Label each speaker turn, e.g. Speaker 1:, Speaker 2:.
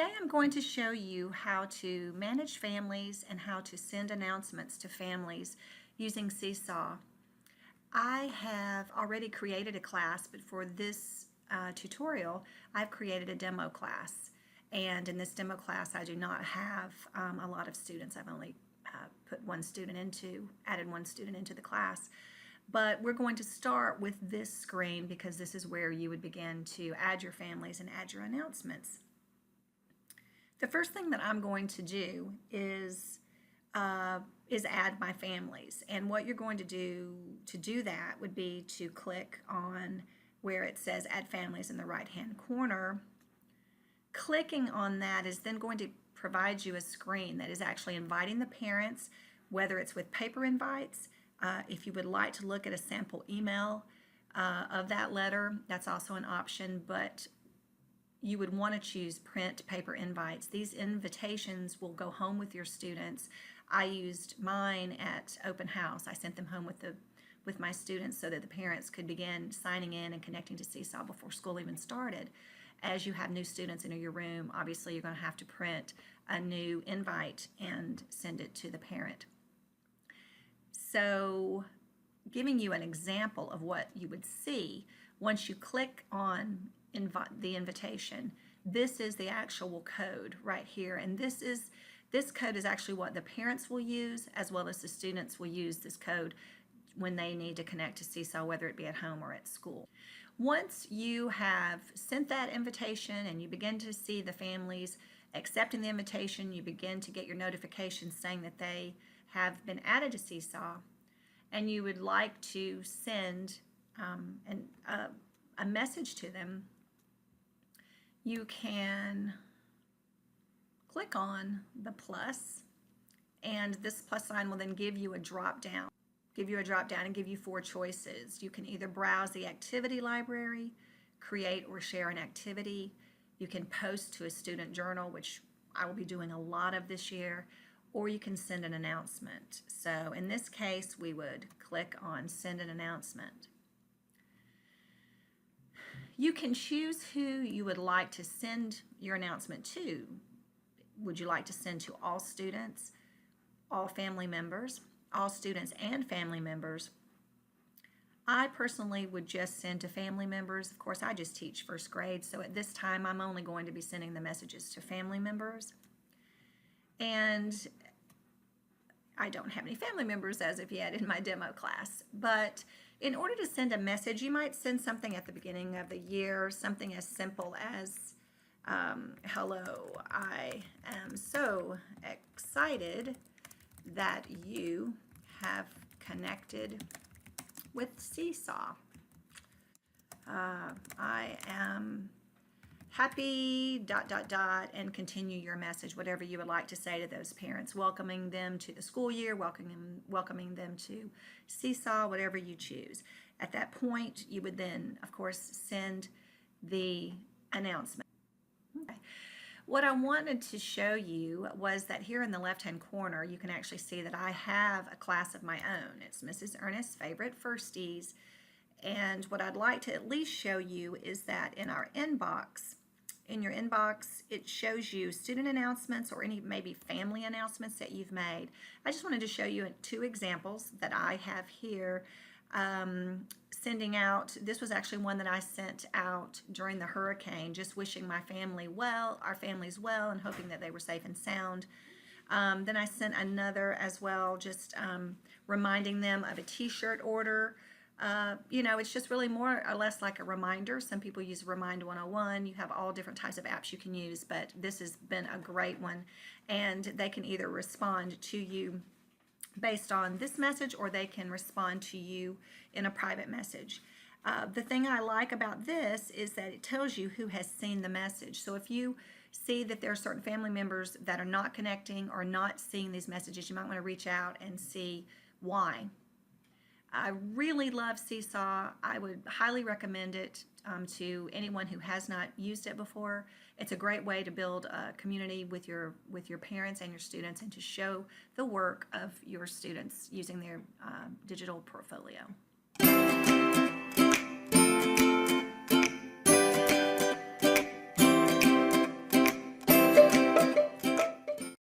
Speaker 1: Today I'm going to show you how to manage families and how to send announcements to families using Seesaw. I have already created a class, but for this tutorial I've created a demo class. And in this demo class I do not have a lot of students. I've only added one student into the class. But we're going to start with this screen because this is where you would begin to add your families and add your announcements. The first thing that I'm going to do is add my families, and what you're going to do that would be to click on where it says add families in the right hand corner. Clicking on that is then going to provide you a screen that is actually inviting the parents, whether it's with paper invites. If you would like to look at a sample email of that letter, that's also an option, but you would want to choose print paper invites. These invitations will go home with your students. I used mine at open house. I sent them home with my students so that the parents could begin signing in and connecting to Seesaw before school even started. As you have new students in your room, obviously you're going to have to print a new invite and send it to the parent. So, giving you an example of what you would see once you click on the invitation, this is the actual code right here, and this code is actually what the parents will use, as well as the students will use this code when they need to connect to Seesaw, whether it be at home or at school. Once you have sent that invitation and you begin to see the families accepting the invitation, you begin to get your notifications saying that they have been added to Seesaw, and you would like to send a message to them, you can click on the plus, and this plus sign will then give you a drop down and give you 4 choices. You can either browse the activity library, create or share an activity, you can post to a student journal, which I will be doing a lot of this year, or you can send an announcement. So in this case we would click on send an announcement. You can choose who you would like to send your announcement to. Would you like to send to all students, all family members, all students and family members? I personally would just send to family members. Of course, I just teach first grade, so at this time I'm only going to be sending the messages to family members. And I don't have any family members as of yet in my demo class, but in order to send a message, you might send something at the beginning of the year, something as simple as, hello, I am so excited that you have connected with Seesaw. I am happy, ... and continue your message, whatever you would like to say to those parents, welcoming them to the school year, welcoming them to Seesaw, whatever you choose. At that point, you would then, of course, send the announcement. Okay. What I wanted to show you was that here in the left-hand corner, you can actually see that I have a class of my own. It's Mrs. Ernest's Favorite Firsties. And what I'd like to at least show you is that in our inbox, it shows you student announcements or any maybe family announcements that you've made. I just wanted to show you 2 examples that I have here. Sending out, this was actually one that I sent out during the hurricane, just wishing my family well, our families well, and hoping that they were safe and sound. Then I sent another as well, just reminding them of a t-shirt order. You know, it's just really more or less like a reminder. Some people use Remind 101. You have all different types of apps you can use, but this has been a great one, and they can either respond to you based on this message, or they can respond to you in a private message. The thing I like about this is that it tells you who has seen the message. So if you see that there are certain family members that are not connecting or not seeing these messages, you might want to reach out and see why. I really love Seesaw. I would highly recommend it to anyone who has not used it before. It's a great way to build a community with your parents and your students, and to show the work of your students using their digital portfolio.